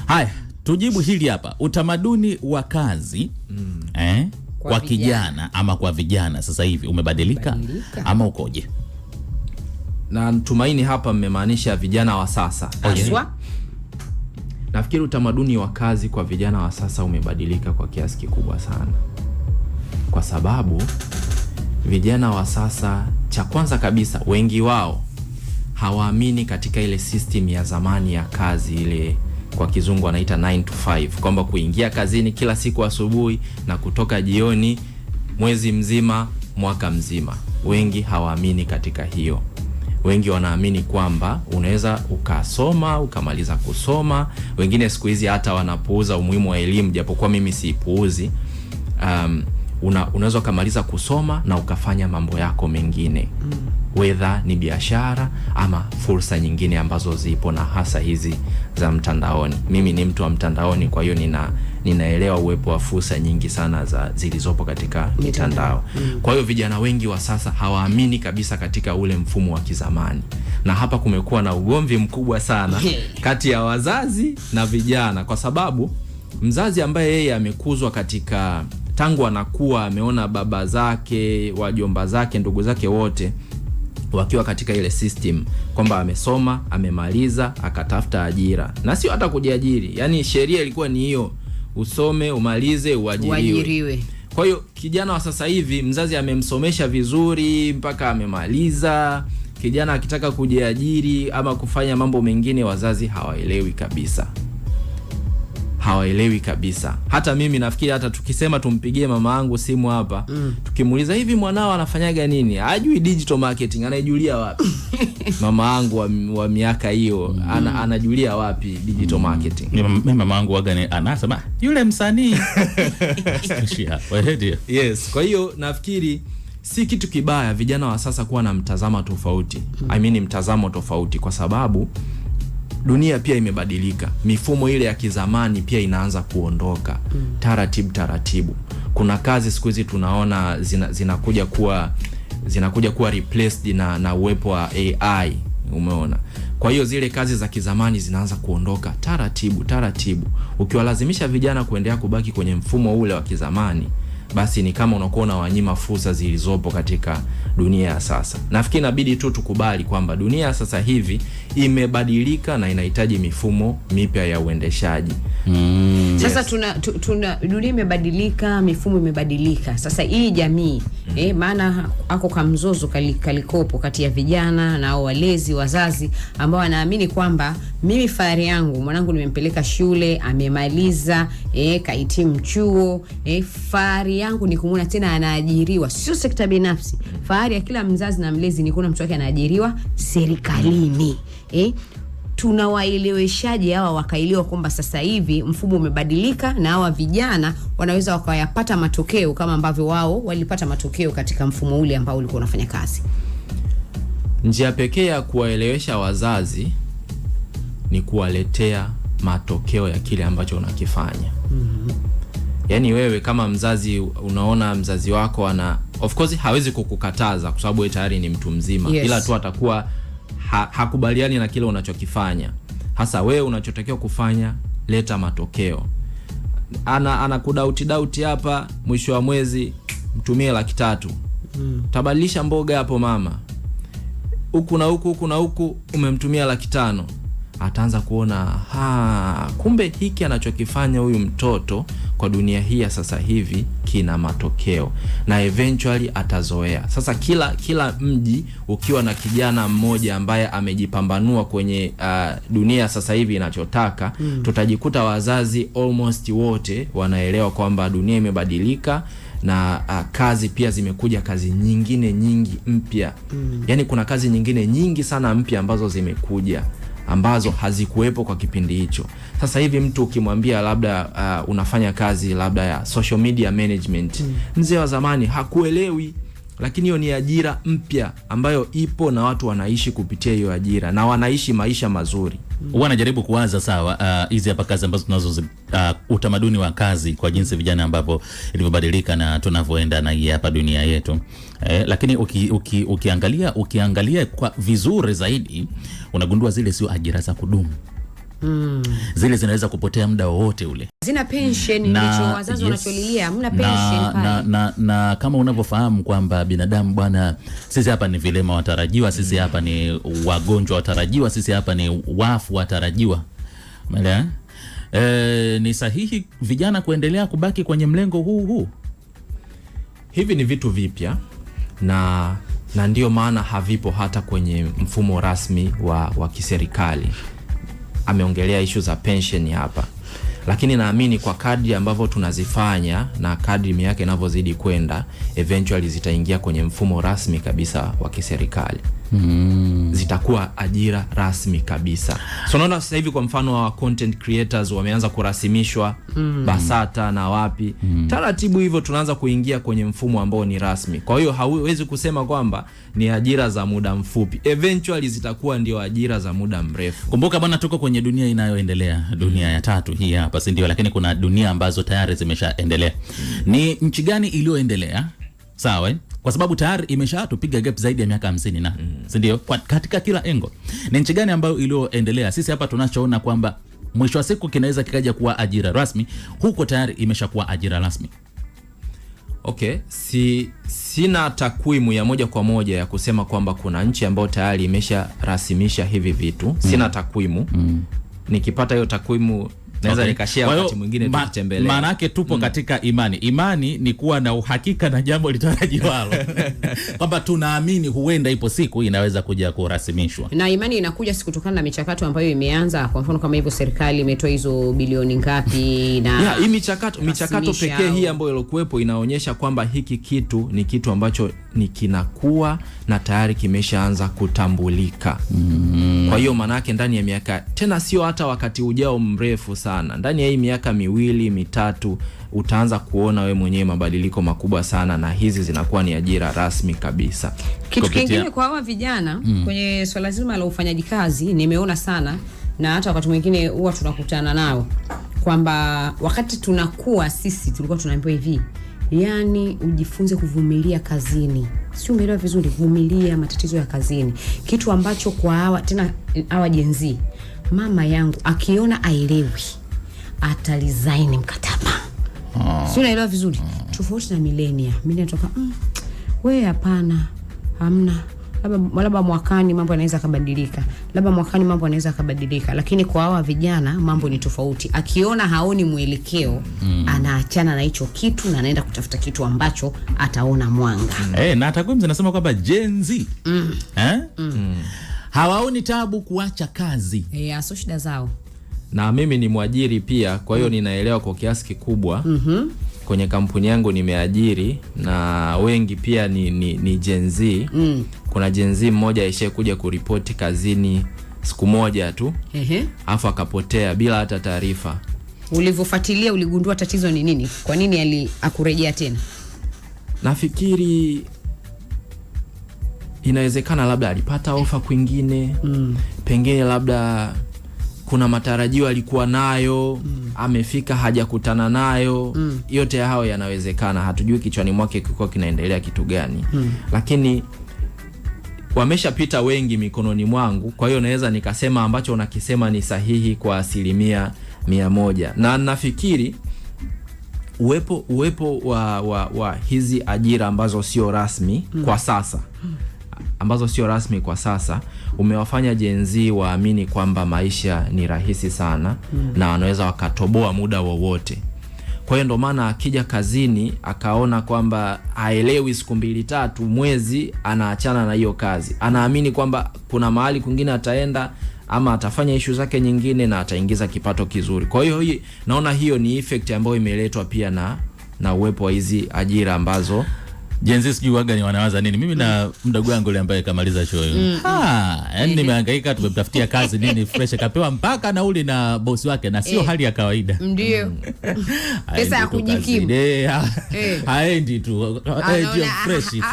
Haya, tujibu hili hapa. Utamaduni wa kazi kwa kijana ama kwa vijana sasa hivi umebadilika ama ukoje? Na tumaini hapa mmemaanisha vijana wa sasa. Nafikiri utamaduni wa kazi kwa vijana wa sasa umebadilika kwa kiasi kikubwa sana. Kwa sababu vijana wa sasa, cha kwanza kabisa, wengi wao hawaamini katika ile system ya zamani ya kazi, ile kwa kizungu wanaita 9 to 5, kwamba kuingia kazini kila siku asubuhi na kutoka jioni, mwezi mzima, mwaka mzima. Wengi hawaamini katika hiyo. Wengi wanaamini kwamba unaweza ukasoma, ukamaliza kusoma. Wengine siku hizi hata wanapuuza umuhimu wa elimu, japokuwa mimi siipuuzi. Unaweza ukamaliza kusoma na ukafanya mambo yako mengine. Whether ni biashara ama fursa nyingine ambazo zipo, na hasa hizi za mtandaoni. Mimi ni mtu wa mtandaoni, kwa hiyo ninaelewa uwepo wa fursa nyingi sana zilizopo katika mitandao. Kwa hiyo vijana wengi wa sasa hawaamini kabisa katika ule mfumo wa kizamani. Na hapa kumekuwa na ugomvi mkubwa sana kati ya wazazi na vijana, kwa sababu mzazi ambaye yeye amekuzwa katika, tangu anakuwa ameona baba zake, wajomba zake, ndugu zake wote wakiwa katika ile system kwamba amesoma, amemaliza, akatafuta ajira, na sio hata kujiajiri. Yani sheria ilikuwa ni hiyo, usome, umalize, uajiriwe. Kwa hiyo kijana wa sasa hivi mzazi amemsomesha vizuri mpaka amemaliza. Kijana akitaka kujiajiri ama kufanya mambo mengine, wazazi hawaelewi kabisa. Hawaelewi kabisa. Hata mimi nafikiri hata tukisema tumpigie mama yangu simu hapa, tukimuuliza hivi mwanao anafanyaga nini, hajui digital marketing, anajulia wapi? Mama yangu wa miaka hiyo anajulia wapi digital marketing? Mimi mama yangu waga anasema yule msanii. Yes, kwa hiyo nafikiri si kitu kibaya vijana wa sasa kuwa na mtazamo tofauti. Mtazamo tofauti, kwa sababu dunia pia imebadilika. Mifumo ile ya kizamani pia inaanza kuondoka taratibu. Kuna kazi siku hizi tunaona zinakuja kuwa replaced na uwepo wa AI, umeona. Kwa hiyo zile kazi za kizamani zinaanza kuondoka taratibu. Ukiwalazimisha vijana kuendelea kubaki kwenye mfumo ule wa kizamani, basi ni kama unakuwa unawanyima fursa zilizopo katika dunia ya sasa. Nafikiri inabidi tu tukubali kwamba dunia sasa hivi imebadilika na inahitaji mifumo mipya ya uendeshaji. Sasa tuna dunia imebadilika, mifumo imebadilika. Sasa hii jamii maana ako kamzozo kalikopo kati ya vijana na walezi, wazazi ambao wanaamini kwamba mimi fahari yangu mwanangu nimempeleka shule, amemaliza, kahitimu chuo, fahari yangu ni kumuona tena anaajiriwa, sio sekta binafsi. Fahari ya kila mzazi na mlezi ni kuona mtoto wake anaajiriwa serikalini. Tunawaeleweshaje hawa wakaelewa kwamba sasa hivi mfumo umebadilika na hawa vijana wanaweza wakayapata matokeo kama ambavyo wao walipata matokeo katika mfumo ule ambao ulikuwa unafanya kazi? Njia pekee ya kuwaelewesha wazazi ni kuwaletea matokeo ya kile ambacho unakifanya. Yani wewe kama mzazi unaona mzazi wako of course hawezi kukukataza kwa sababu wewe tayari ni mtu mzima. Ila tu atakuwa hakubaliani na kile unachokifanya. Hasa wewe unachotakiwa kufanya, leta matokeo. Anakudauti hapa, mwisho wa mwezi mtumie 300,000. Tabadilisha mboga hapo mama. Huku na huku umemtumia 500,000. Ataanza kuona kumbe hiki anachokifanya huyu mtoto kwa dunia hii ya sasa hivi kina matokeo, na eventually atazoea. Sasa kila mji ukiwa na kijana mmoja ambaye amejipambanua kwenye dunia sasa hivi inachotaka, tutajikuta wazazi almost wote wanaelewa kwamba dunia imebadilika na kazi pia zimekuja, kazi nyingi mpya. Yani kuna kazi nyingine nyingi sana mpya ambazo zimekuja ambazo hazikuwepo kwa kipindi hicho. Sasa hivi mtu ukimwambia labda unafanya kazi labda ya social media management, mzee wa zamani hakuelewi, lakini hiyo ni ajira mpya ambayo ipo na watu wanaishi kupitia hiyo ajira na wanaishi maisha mazuri. Wanajaribu kuwaza sawa hizi hapa kazi ambazo tunazo, utamaduni wa kazi kwa jinsi vijana ambapo ilivyobadilika na tunavyoenda na hii hapa dunia yetu. Lakini ukiangalia kwa vizuri zaidi unagundua zile sio ajira za kudumu. Zile zinaweza kupotea muda wowote ule. Zina pension, ndicho wazazi wanacholilia, hamna pension pale. Na kama unavyofahamu kwamba binadamu bwana, sisi hapa ni vilema watarajiwa, sisi hapa ni wagonjwa watarajiwa, sisi hapa ni wafu watarajiwa. Umeelewa? Ni sahihi vijana kuendelea kubaki kwenye mlengo huu? Hivi ni vitu vipya na ndio maana havipo hata kwenye mfumo rasmi wa kiserikali. Ameongelea issue za pension hapa, lakini naamini kwa kadri ambavyo tunazifanya na kadri miaka inavyozidi kwenda, eventually zitaingia kwenye mfumo rasmi kabisa wa kiserikali. Zitakuwa ajira rasmi kabisa. So naona sasa hivi kwa mfano wa content creators wameanza kurasimishwa BASATA na wapi. Taratibu hivyo tunaanza kuingia kwenye mfumo ambao ni rasmi. Kwa hiyo hauwezi kusema kwamba ni ajira za muda mfupi. Eventually zitakuwa ndio ajira za muda mrefu. Kumbuka bwana, tuko kwenye dunia inayoendelea, dunia ya tatu hii hapa, si ndio? Lakini kuna dunia ambazo tayari zimeshaendelea. Ni nchi gani iliyoendelea? Sawa, kwa sababu tayari imeshatupiga gap zaidi ya miaka 50 na si ndio? Katika kila engo. Ni nchi gani ambayo iliyoendelea? Sisi hapa tunachoona kwamba mwisho wa siku kinaweza kikaja kuwa ajira rasmi, huko tayari imeshakuwa ajira rasmi. Okay, sina takwimu ya moja kwa moja ya kusema kwamba kuna nchi ambayo tayari imesharasimisha hivi vitu. Sina takwimu. Nikipata hiyo takwimu naweza nikashare wakati mwingine tutembelea. Maana yake tupo katika imani. Imani ni kuwa na uhakika na jambo litarajiwalo. Kwamba tunaamini huenda ipo siku inaweza kuja kurasimishwa. Na imani inakuja siku kutokana na michakato ambayo imeanza. Kwa mfano kama hivyo serikali imetoa hizo bilioni ngapi na hii michakato pekee hii ambayo ilikuwepo inaonyesha kwamba hiki kitu ni kitu ambacho ni kinakuwa na tayari kimeshaanza kutambulika. Kwa hiyo maana yake ndani ya miaka, tena sio hata wakati ujao mrefu sana, ndani ya hii miaka 2-3 utaanza kuona we mwenyewe mabadiliko makubwa sana, na hizi zinakuwa ni ajira rasmi kabisa. Kitu kingine kwa hawa vijana kwenye swala zima la ufanyaji kazi, nimeona sana na hata wakati mwingine huwa tunakutana nao kwamba wakati tunakuwa sisi tulikuwa tunaambiwa hivi, yani ujifunze kuvumilia kazini. Sio, umeelewa vizuri? Vumilia matatizo ya kazini. Kitu ambacho kwa hawa Gen Z, mama yangu akiona aelewi atalizaini mkataba. Sio, unaelewa vizuri? Tofauti na millennial toka wewe hapana, hamna, labda mwakani mambo yanaweza kubadilika, lakini kwa hawa vijana mambo ni tofauti. Akiona haoni mwelekeo, anaachana na hicho kitu na anaenda kutafuta kitu ambacho ataona mwanga. Na takwimu zinasema kwamba Gen Z hawaoni tabu kuacha kazi. Sio shida zao. Na mimi ni mwajiri pia, kwa hiyo ninaelewa kwa kiasi kikubwa. Kwenye kampuni yangu nimeajiri na wengi pia ni Gen Z. Kuna Gen Z mmoja aishe kuja kuripoti kazini siku moja tu, afu akapotea bila hata taarifa. Ulivyofuatilia uligundua tatizo ni nini? Kwa nini akurejea tena? Nafikiri inawezekana labda alipata ofa kwingine, pengine labda kuna matarajio alikuwa nayo, amefika hajakutana nayo. Yote hao yanawezekana, hatujui kichwani mwake kilikuwa kinaendelea kitu gani. Lakini wameshapita wengi mikononi mwangu, kwa hiyo naweza nikasema ambacho unakisema ni sahihi kwa 100%. Na nafikiri uwepo wa hizi ajira ambazo sio rasmi kwa sasa, umewafanya Gen Z waamini kwamba maisha ni rahisi sana na wanaweza wakatoboa muda wowote. Kwa hiyo ndo maana akija kazini akaona kwamba haelewi siku 2-3 mwezi, anaachana na hiyo kazi. Anaamini kwamba kuna mahali kwingine ataenda ama atafanya issue zake nyingine na ataingiza kipato kizuri. Kwa hiyo naona hiyo ni effect ambayo imeletwa pia na uwepo wa hizi ajira ambazo Gen Z sijui waga ni wanawaza nini. Mimi na mdogo wangu yule ambaye kamaliza show hiyo. Yani nimehangaika, tumemtafutia kazi nini fresh, kapewa mpaka nauli na bosi wake, na sio hali ya kawaida. Ndio. Pesa ya kujikimu. Haendi tu. Fresh tu.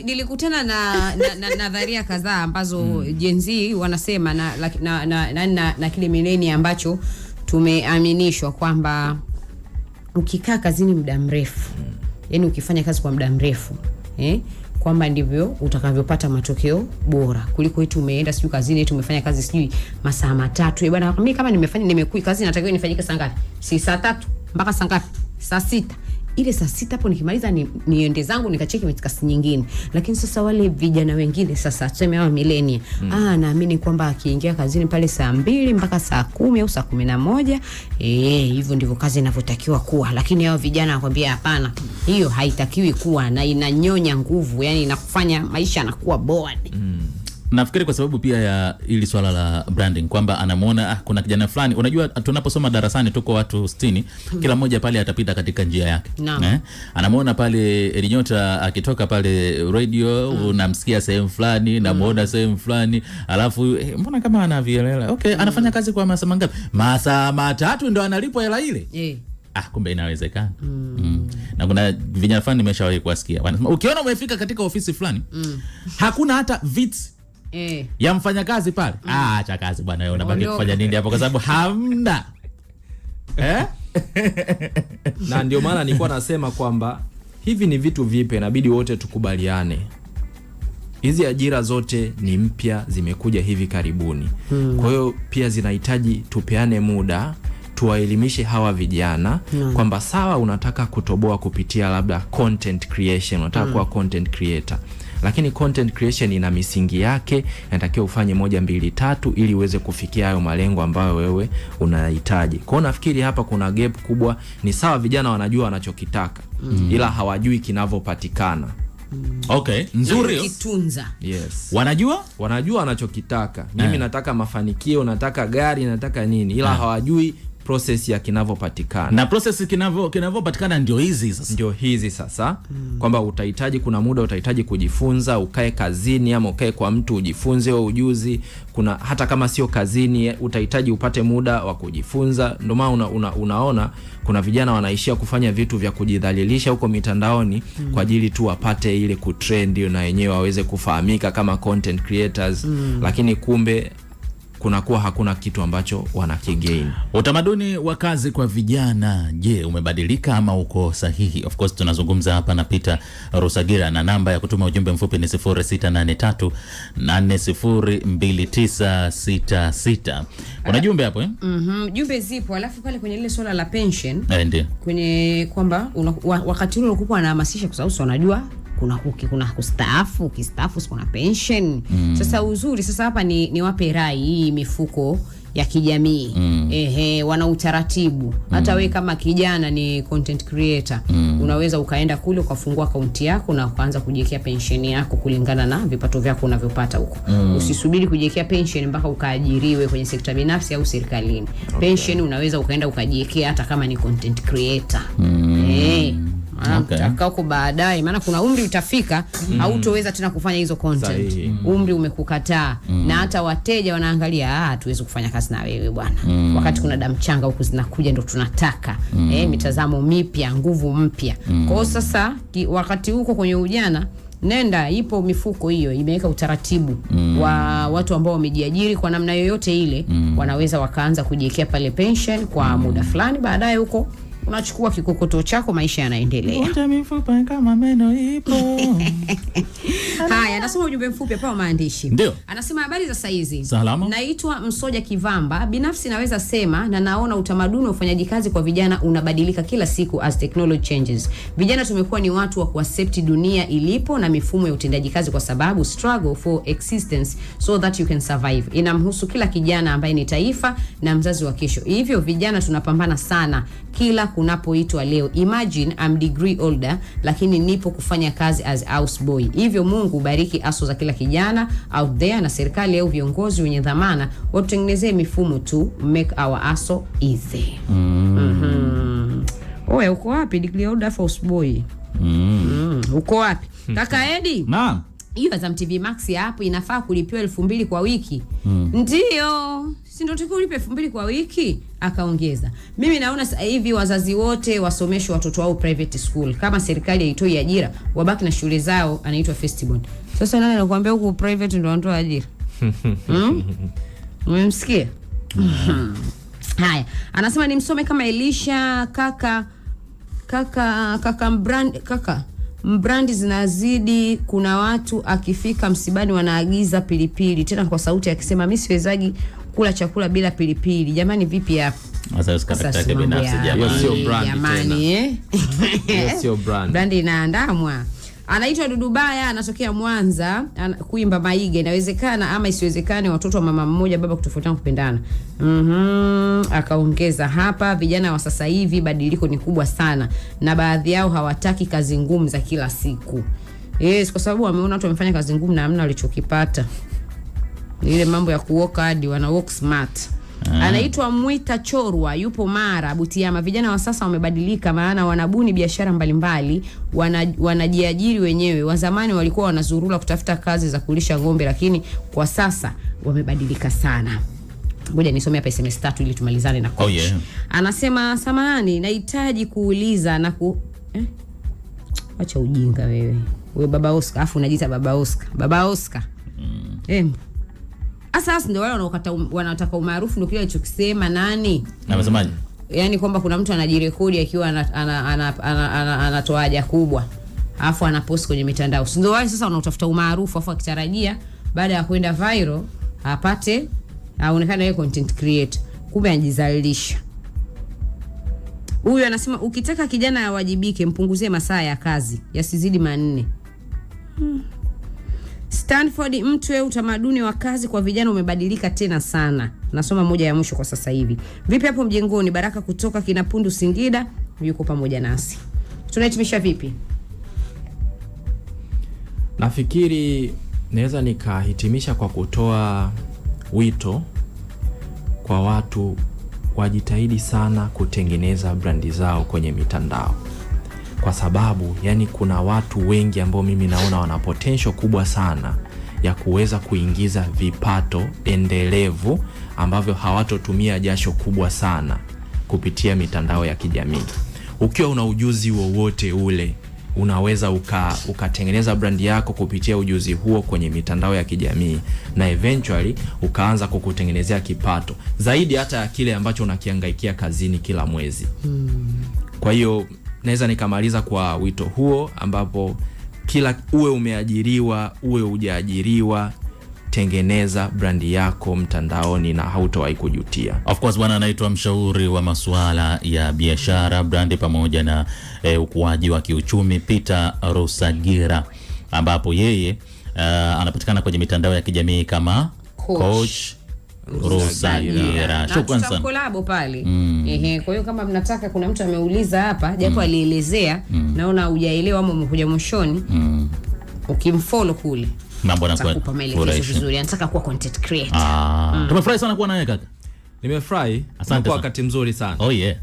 Nilikutana na nadharia kadhaa ambazo Gen Z wanasema na kile millennial ambacho tumeaminishwa kwamba ukikaa kazini muda mrefu, yani ukifanya kazi kwa muda mrefu, kwamba ndivyo utakavyopata matokeo bora kuliko eti umeenda sijui kazini eti umefanya kazi sijui masaa matatu. Bwana mimi kama nimekuwa kazi natakiwa nifanyike saa ngapi? Si saa 3 mpaka saa ngapi? Saa 6. Ile saa 6 hapo nikimaliza niende zangu nikacheki mitikasi nyingine. Lakini sasa wale vijana wengine sasa tuseme hao millennial naamini kwamba akiingia kazini pale saa 2 mpaka saa 10 au saa 11 hivyo ndivyo kazi inavyotakiwa kuwa. Lakini hao vijana wakwambia hapana, hiyo haitakiwi kuwa na inanyonya nguvu, yani inakufanya maisha yanakuwa bored. Nafikiri kwa sababu pia ya ili swala la branding kwamba anamuona kuna kijana fulani, unajua tunaposoma darasani tuko watu 60, kila mmoja pale atapita katika njia yake. Anamuona pale Elinyota akitoka pale radio, unamsikia sehemu fulani, namuona sehemu fulani, alafu mbona kama anavielela. Okay, anafanya kazi kwa masaa mangapi? Masaa 3 ndio analipwa hela ile. Kumbe inawezekana. Na kuna vijana fulani nimeshawahi kuwasikia wanasema ukiona umefika katika ofisi fulani hakuna hata viti ya mfanyakazi pale, acha kazi bwana, wewe unabaki kufanya nini hapo, kwa sababu hamna. Na ndio maana nilikuwa nasema kwamba hivi ni vitu vipi, inabidi wote tukubaliane. Hizi ajira zote ni mpya, zimekuja hivi karibuni. Kwa hiyo pia zinahitaji tupeane muda, tuwaelimishe hawa vijana kwamba sawa, unataka kutoboa kupitia labda content creation, unataka kuwa content creator, lakini content creation ina misingi yake, inatakiwa ufanye 1 2 3 ili uweze kufikia hayo malengo ambayo wewe unahitaji. Kwa hiyo nafikiri hapa kuna gap kubwa. Ni sawa vijana wanajua wanachokitaka, ila hawajui kinavyopatikana. Okay, nzuri. Kitunza. Yes. Wanajua wanachokitaka. Mimi nataka mafanikio, nataka gari, nataka nini, ila hawajui process ya kinavyopatikana. Na process kinavyopatikana ndio hizi sasa. Kwamba utahitaji, kuna muda utahitaji kujifunza, ukae kazini ama ukae kwa mtu ujifunze huo ujuzi. Kuna hata kama sio kazini utahitaji upate muda wa kujifunza. Ndio maana unaona kuna vijana wanaishia kufanya vitu vya kujidhalilisha huko mitandaoni kwa ajili tu wapate ile kutrend na wenyewe waweze kufahamika kama content creators, lakini kumbe kunakuwa hakuna kitu ambacho wanakigain. Utamaduni wa kazi kwa vijana, je, umebadilika ama uko sahihi? Of course tunazungumza hapa na Peter Rusagira, na namba ya kutuma ujumbe mfupi ni 0683802966. Kuna jumbe hapo Jumbe zipo, alafu pale kwenye ile swala la pension ndio kwenye kwamba wakati ule ulikuwa unahamasisha kwa sababu unajua kuna kustaafu, ukistaafu kuna pension. Sasa uzuri sasa hapa ni wape rai hii mifuko ya kijamii. Wana utaratibu. Hata wewe kama kijana ni content creator, unaweza ukaenda kule ukafungua akaunti yako na ukaanza kujiwekea pension yako kulingana na vipato vyako unavyopata huko. Usisubiri kujiwekea pension mpaka ukaajiriwe kwenye sekta binafsi au serikalini. Pension unaweza ukaenda ukajiwekea hata kama ni content creator. Huko baadaye, maana kuna umri utafika hautoweza tena kufanya hizo content. Umri umekukataa. Na hata wateja wanaangalia tuwezi kufanya kazi na wewe bwana. Wakati kuna damu changa huku zinakuja ndo tunataka mitazamo mipya, nguvu mpya. Kwa hiyo sasa wakati huko kwenye ujana, nenda ipo mifuko hiyo imeweka utaratibu wa watu ambao wamejiajiri kwa namna yoyote ile, wanaweza wakaanza kujiwekea pale pension kwa muda fulani, baadaye huko unachukua kikokoto chako, maisha yanaendelea. Wote mifupa kama meno ipo. Haya, nasoma ujumbe mfupi hapa wa maandishi. Ndio. Anasema habari za saizi. Salama. Naitwa Msoja Kivamba. Binafsi naweza sema na naona utamaduni wa ufanyaji kazi kwa vijana unabadilika kila siku as technology changes. Vijana tumekuwa ni watu wa kuaccept dunia ilipo na mifumo ya utendaji kazi kwa sababu struggle for existence so that you can survive. Inamhusu kila kijana ambaye ni taifa na mzazi wa kesho. Hivyo vijana tunapambana sana kila kunapoitwa leo. Imagine I'm degree older lakini nipo kufanya kazi as houseboy. Hivyo Mungu bariki aso za kila kijana out there, na serikali au viongozi wenye dhamana watutengenezee mifumo tu make our aso easy. Oe, uko wapi degree older houseboy? Uko wapi? Kaka Edi? Naam. Hiyo Azam TV Max hapo inafaa kulipiwa 2,000 kwa wiki. Ndio. Si ndio tukio ulipe 2,000 kwa wiki? Akaongeza. Mimi naona sasa hivi wazazi wote wasomeshe watoto wao private school. Kama serikali haitoi ajira, wabaki na shule zao, anaitwa Festival. Sasa nani anakuambia huko private ndio wanatoa ajira? Umemsikia? Haya, anasema nimsome kama Elisha kaka brandi zinazidi. Kuna watu akifika msibani wanaagiza pilipili tena kwa sauti akisema mimi siwezagi kula chakula bila pilipili. Jamani vipi hapo? Sasa binafsi jamani. Sio brand jamani sio brand. Brand inaandamwa. Anaitwa Dudubaya, anatokea Mwanza, kuimba Maige. Inawezekana ama isiwezekane watoto wa mama mmoja baba kutofautiana kupendana. Akaongeza hapa, vijana wa sasa hivi badiliko ni kubwa sana na baadhi yao hawataki kazi ngumu za kila siku. Yes, kwa sababu wameona watu wamefanya kazi ngumu na hamna walichokipata. Ile mambo ya kuoka hadi wana work smart. Anaitwa Mwita Chorwa, yupo Mara, Butiama. Vijana wa sasa wamebadilika, maana wanabuni biashara mbalimbali, wanajiajiri wenyewe. Wa zamani walikuwa wanazurura kutafuta kazi za kulisha ng'ombe, lakini kwa sasa wamebadilika sana. Ngoja nisome hapa SMS 3 ili tumalizane na coach. Anasema samahani, nahitaji kuuliza na acha ujinga wewe. Wewe baba Oscar, afu unajiita baba Oscar. Baba Oscar. Sasa ndio wale wanataka umaarufu, ndio kile alichokisema nani? Anasemaje? Yaani kwamba kuna mtu anajirekodi akiwa anatoa haja kubwa. Alafu anapost kwenye mitandao. Ndio wale sasa wanaotafuta umaarufu afu akitarajia baada ya kwenda viral apate aonekane yeye content creator. Kumbe anajizalisha. Huyu anasema ukitaka kijana awajibike mpunguzie masaa ya kazi yasizidi 4. Stanford Mtwe, utamaduni wa kazi kwa vijana umebadilika tena sana. Nasoma moja ya mwisho kwa sasa hivi. Vipi hapo mjengoni? Baraka kutoka Kinapundu Singida yuko pamoja nasi. Tunahitimisha vipi? Nafikiri naweza nikahitimisha kwa kutoa wito kwa watu wajitahidi sana kutengeneza brandi zao kwenye mitandao. Kwa sababu yani kuna watu wengi ambao mimi naona wana potential kubwa sana ya kuweza kuingiza vipato endelevu ambavyo hawatotumia jasho kubwa sana kupitia mitandao ya kijamii. Ukiwa una ujuzi wowote ule, unaweza ukatengeneza brandi yako kupitia ujuzi huo kwenye mitandao ya kijamii na eventually ukaanza kukutengenezea kipato zaidi hata ya kile ambacho unakihangaikia kazini kila mwezi. Kwa hiyo naweza nikamaliza kwa wito huo ambapo kila uwe umeajiriwa uwe hujaajiriwa, tengeneza brandi yako mtandaoni na hautowahi kujutia. Of course bwana anaitwa mshauri wa masuala ya biashara, brandi pamoja na ukuaji wa kiuchumi, Peter Rusagira, ambapo yeye anapatikana kwenye mitandao ya kijamii kama Coach Rusagira. Shukrani sana. Collab pale. Kwa hiyo kama mnataka, kuna mtu ameuliza hapa japo alielezea, naona hujaelewa ama umekuja mwishoni. Ukimfollow kule mambo yanakuwa vizuri. Anataka kuwa content creator. Tumefurahi sana kuwa nawe kaka. Nimefurahi. Asante kwa wakati mzuri sana. Oh yeah.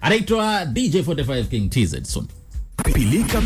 Anaitwa DJ 45 King TZ soon. Pilika.